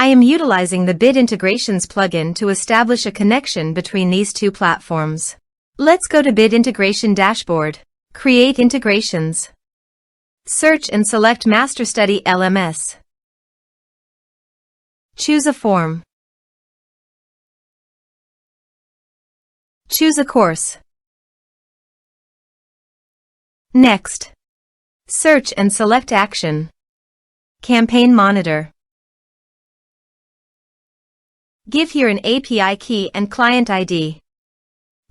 I am utilizing the Bid Integrations plugin to establish a connection between these two platforms. Let's go to Bid Integration Dashboard. Create integrations. Search and select MasterStudy LMS. Choose a form. Choose a course. Next. Search and select Action. Campaign Monitor. Give here an API key and client ID.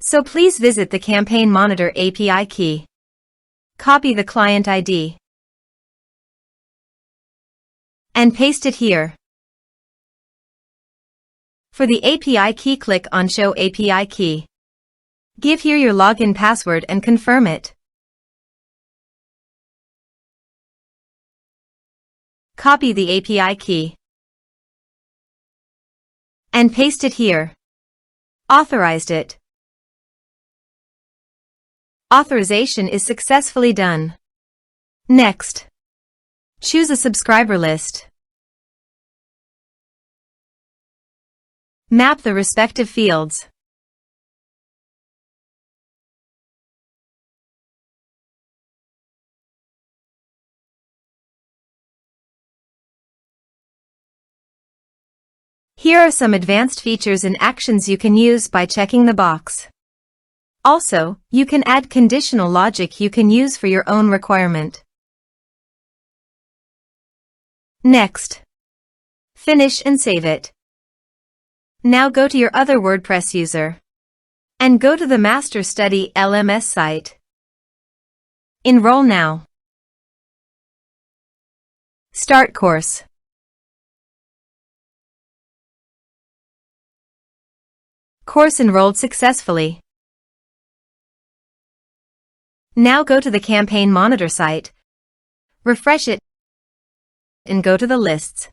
So please visit the Campaign Monitor API key. Copy the client ID. And paste it here. For the API key, click on Show API Key. Give here your login password and confirm it. Copy the API key. And paste it here. Authorized it. Authorization is successfully done. Next. Choose a subscriber list. Map the respective fields. Here are some advanced features and actions you can use by checking the box. Also, you can add conditional logic you can use for your own requirement. Next. Finish and save it. Now go to your other WordPress user. And go to the MasterStudy LMS site. Enroll now. Start course. Course enrolled successfully. Now go to the Campaign Monitor site. Refresh it and go to the lists.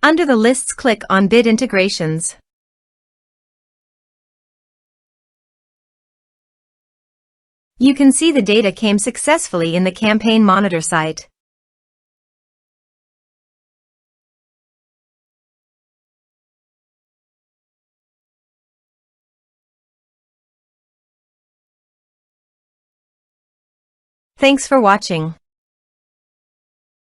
Under the lists, click on Bid Integrations. You can see the data came successfully in the Campaign Monitor site. Thanks for watching.